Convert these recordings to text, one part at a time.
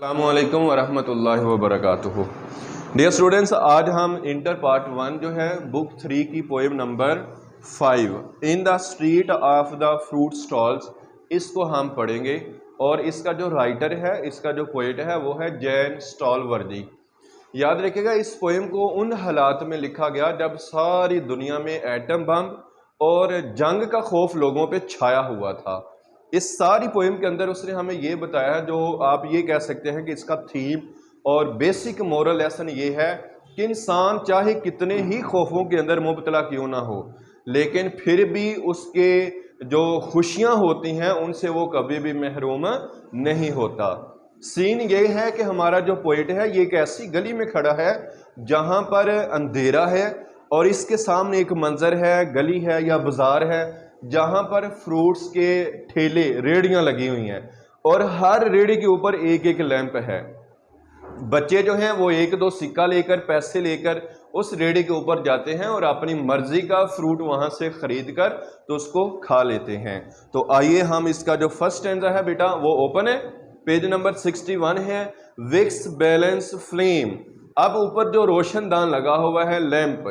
السلام علیکم ورحمۃ اللہ وبرکاتہ۔ ڈیئر اسٹوڈینٹس، آج ہم انٹر پارٹ 1 جو ہے بک 3 کی poem number 5 in the street of the fruit stalls, اس کو ہم پڑھیں گے۔ اور اس کا جو رائٹر ہے، اس کا جو پوئٹ ہے، وہ ہے جین اسٹالوردی۔ یاد رکھے گا، اس پوئم کو ان حالات میں لکھا گیا جب ساری دنیا میں ایٹم بم اور جنگ کا خوف لوگوں پہ چھایا ہوا تھا۔ اس ساری پوئم کے اندر اس نے ہمیں یہ بتایا، جو آپ یہ کہہ سکتے ہیں کہ اس کا تھیم اور بیسک مورل لیسن یہ ہے کہ انسان چاہے کتنے ہی خوفوں کے اندر مبتلا کیوں نہ ہو، لیکن پھر بھی اس کے جو خوشیاں ہوتی ہیں ان سے وہ کبھی بھی محروم نہیں ہوتا۔ سین یہ ہے کہ ہمارا جو پوئٹ ہے یہ ایک ایسی گلی میں کھڑا ہے جہاں پر اندھیرا ہے، اور اس کے سامنے ایک منظر ہے، گلی ہے یا بازار ہے، جہاں پر فروٹس کے ٹھیلے، ریڑیاں لگی ہوئی ہیں، اور ہر ریڑی کے اوپر ایک ایک لیمپ ہے۔ بچے جو ہیں وہ ایک دو سکہ لے کر، پیسے لے کر اس ریڑی کے اوپر جاتے ہیں اور اپنی مرضی کا فروٹ وہاں سے خرید کر تو اس کو کھا لیتے ہیں۔ تو آئیے ہم اس کا جو فرسٹ اسٹینزا ہے بیٹا وہ اوپن ہے، پیج نمبر 61 ہے، وکس بیلنس فلیم۔ اب اوپر جو روشن دان لگا ہوا ہے، لیمپ،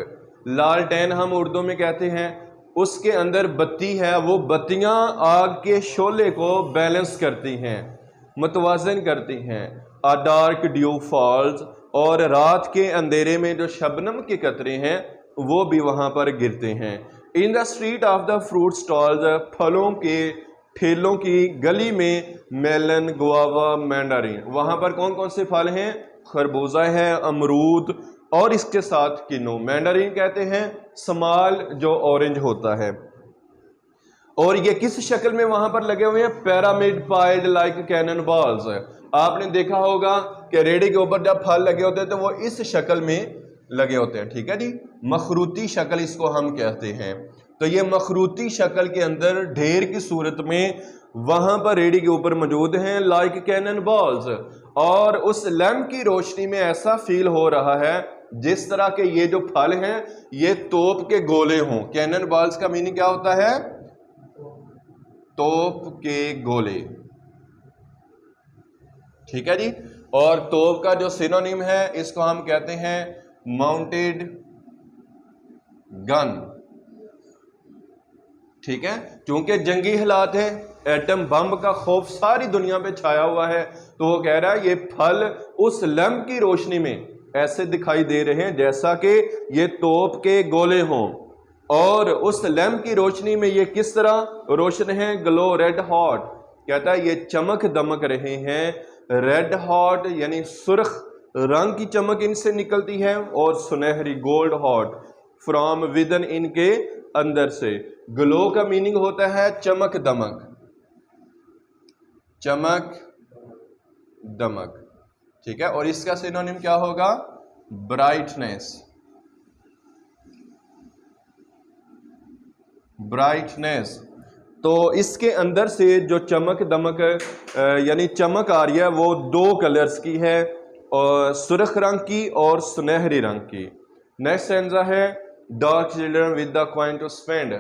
لالٹین ہم اردو میں کہتے ہیں، اس کے اندر بتی ہے، وہ بتیاں آگ کے شعلے کو بیلنس کرتی ہیں، متوازن کرتی ہیں۔ A dark dew falls، اور رات کے اندھیرے میں جو شبنم کے قطرے ہیں وہ بھی وہاں پر گرتے ہیں۔ In the street of the fruit stalls، پھلوں کے ٹھیلوں کی گلی میں، میلن، گوآوا، مینڈارین، وہاں پر کون کون سے پھل ہیں؟ خربوزہ ہے، امرود، اور اس کے ساتھ کنو۔ مینڈارین کہتے ہیں سمال جو اورنج ہوتا ہے۔ اور یہ کس شکل میں وہاں پر لگے ہوئے ہیں؟ Pyramid piled like cannon balls. آپ نے دیکھا ہوگا کہ ریڑھی کے اوپر جب پھل لگے ہوتے ہیں تو وہ اس شکل میں لگے ہوتے ہیں، ٹھیک ہے جی، مخروطی شکل اس کو ہم کہتے ہیں۔ تو یہ مخروطی شکل کے اندر ڈھیر کی صورت میں وہاں پر ریڑھی کے اوپر موجود ہیں، لائک کینن بالز، اور اس لیمپ کی روشنی میں ایسا فیل ہو رہا ہے جس طرح کہ یہ جو پھل ہیں یہ توپ کے گولے ہوں۔ کینن بالز کا میننگ کیا ہوتا ہے؟ توپ کے گولے، ٹھیک ہے جی۔ اور توپ کا جو سینونیم ہے اس کو ہم کہتے ہیں ماؤنٹیڈ گن، ٹھیک ہے، چونکہ جنگی حالات ہیں، ایٹم بم کا خوف ساری دنیا پہ چھایا ہوا ہے، تو وہ کہہ رہا ہے یہ پھل اس لیمپ کی روشنی میں ایسے دکھائی دے رہے ہیں جیسا کہ یہ توپ کے گولے ہوں، اور اس لیمپ کی روشنی میں یہ کس طرح روشن ہیں؟ گلو ریڈ ہاٹ، کہتا ہے یہ چمک دمک رہے ہیں، ریڈ ہاٹ یعنی سرخ رنگ کی چمک ان سے نکلتی ہے، اور سنہری گولڈ ہاٹ فرام ودن، ان کے اندر سے۔ گلو کا میننگ ہوتا ہے چمک دمک، چمک دمک، ٹھیک ہے، اور اس کا سینونیم کیا ہوگا؟ Brightness, brightness. تو اس کے اندر سے جو چمک دمک یعنی چمک آ رہی ہے وہ دو کلرز کی ہے، اور سرخ رنگ کی اور سنہری رنگ کی۔ نیکسٹ اسٹینزا ہے dark children with the coin to spend.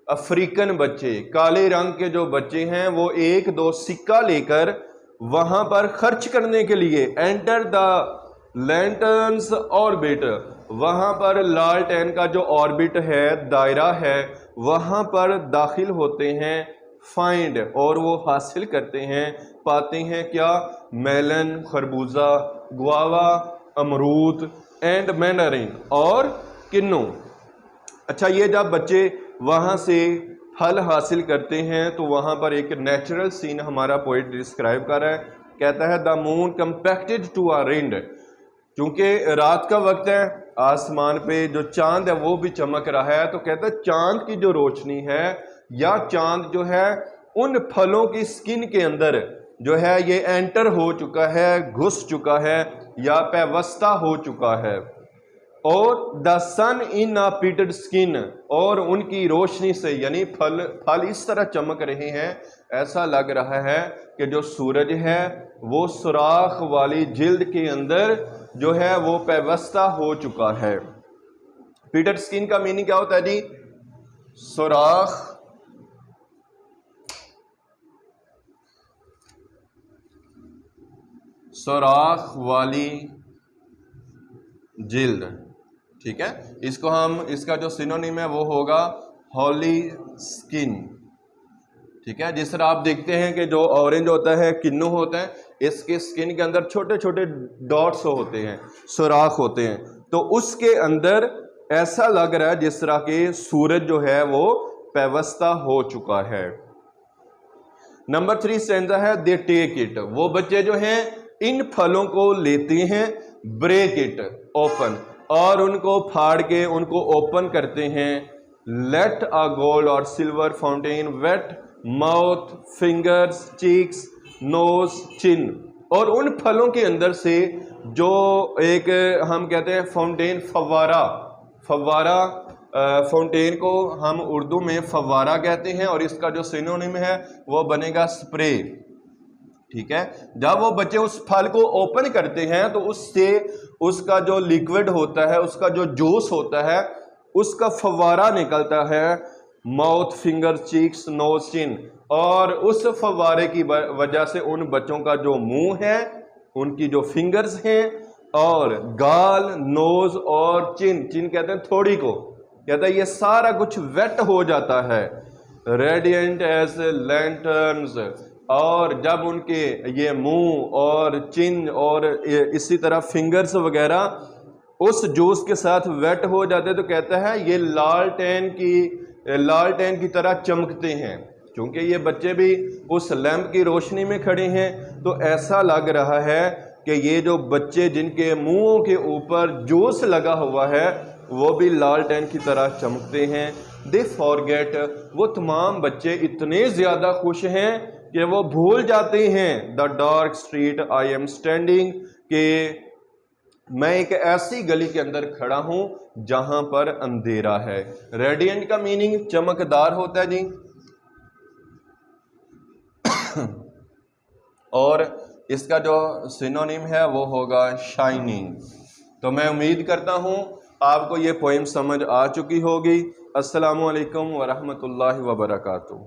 African بچے، کالے رنگ کے جو بچے ہیں وہ ایک دو سکہ لے کر وہاں پر خرچ کرنے کے لیے، انٹر دا لینٹرنز آربٹ، وہاں پر لالٹین کا جو آربٹ ہے، دائرہ ہے، وہاں پر داخل ہوتے ہیں، فائنڈ، اور وہ حاصل کرتے ہیں، پاتے ہیں کیا؟ میلن، خربوزہ، گواوا، امرود، اینڈ مینڈارین، اور کنو۔ اچھا، یہ جب بچے وہاں سے پھل حاصل کرتے ہیں تو وہاں پر ایک نیچرل سین ہمارا پوئٹ ڈسکرائب کر رہا ہے، کہتا ہے دا مون کمپیکٹڈ ٹو آ رنڈ، کیونکہ رات کا وقت ہے، آسمان پہ جو چاند ہے وہ بھی چمک رہا ہے، تو کہتا ہے چاند کی جو روشنی ہے یا چاند جو ہے ان پھلوں کی سکن کے اندر جو ہے یہ انٹر ہو چکا ہے، گھس چکا ہے یا پیوستہ ہو چکا ہے، اور دا سن ان آ پیٹڈ سکن، اور ان کی روشنی سے یعنی پھل اس طرح چمک رہے ہیں ایسا لگ رہا ہے کہ جو سورج ہے وہ سوراخ والی جلد کے اندر جو ہے وہ پیوستہ ہو چکا ہے۔ پیٹڈ سکن کا میننگ کیا ہوتا ہے جی؟ سوراخ، سوراخ والی جلد، ٹھیک ہے. اس کو ہم، اس کا جو سینونیم ہے وہ ہوگا ہولی سکن، ٹھیک ہے. جس طرح آپ دیکھتے ہیں کہ جو اورنج ہوتا ہے، کنو ہوتا ہے، اس کے سکن کے اندر چھوٹے چھوٹے ڈاٹس ہوتے ہیں، سوراخ ہوتے ہیں، تو اس کے اندر ایسا لگ رہا ہے جس طرح کہ سورج جو ہے وہ پیوستہ ہو چکا ہے. نمبر 3 اسٹینزا ہے دے ٹیک اٹ. وہ بچے جو ہیں ان پھلوں کو لیتے ہیں، بریک اٹ اوپن، اور ان کو پھاڑ کے ان کو اوپن کرتے ہیں. لیٹ a gold اور silver fountain wet mouth fingers cheeks nose chin. اور ان پھلوں کے اندر سے جو ایک ہم کہتے ہیں فاؤنٹین، فوارہ فاؤنٹین کو ہم اردو میں فوارہ کہتے ہیں، اور اس کا جو سینونیم ہے وہ بنے گا سپرے، ٹھیک ہے. جب وہ بچے اس پھل کو اوپن کرتے ہیں تو اس سے اس کا جو لیکوڈ ہوتا ہے، اس کا جو جوس ہوتا ہے، اس کا فوارہ نکلتا ہے mouth finger checks nose chin. اور اس فوارے کی وجہ سے ان بچوں کا جو منہ ہے، ان کی جو فنگرز ہیں اور گال، نوز اور چن کہتے ہیں تھوڑی کو، کہتا ہے یہ سارا کچھ ویٹ ہو جاتا ہے. Radiant as lanterns. اور جب ان کے یہ منہ اور چن اور اسی طرح فنگرز وغیرہ اس جوس کے ساتھ ویٹ ہو جاتے تو کہتا ہے یہ لالٹین کی طرح چمکتے ہیں. چونکہ یہ بچے بھی اس لیمپ کی روشنی میں کھڑے ہیں تو ایسا لگ رہا ہے کہ یہ جو بچے جن کے منہوں کے اوپر جوس لگا ہوا ہے وہ بھی لالٹین کی طرح چمکتے ہیں. دے فارگیٹ. وہ تمام بچے اتنے زیادہ خوش ہیں کہ وہ بھول جاتے ہیں the dark street I am standing, کہ میں ایک ایسی گلی کے اندر کھڑا ہوں جہاں پر اندھیرا ہے. ریڈینٹ کا میننگ چمکدار ہوتا ہے جی، اور اس کا جو سینونیم ہے وہ ہوگا شائننگ. تو میں امید کرتا ہوں آپ کو یہ پوئم سمجھ آ چکی ہوگی. السلام علیکم ورحمۃ اللہ وبرکاتہ.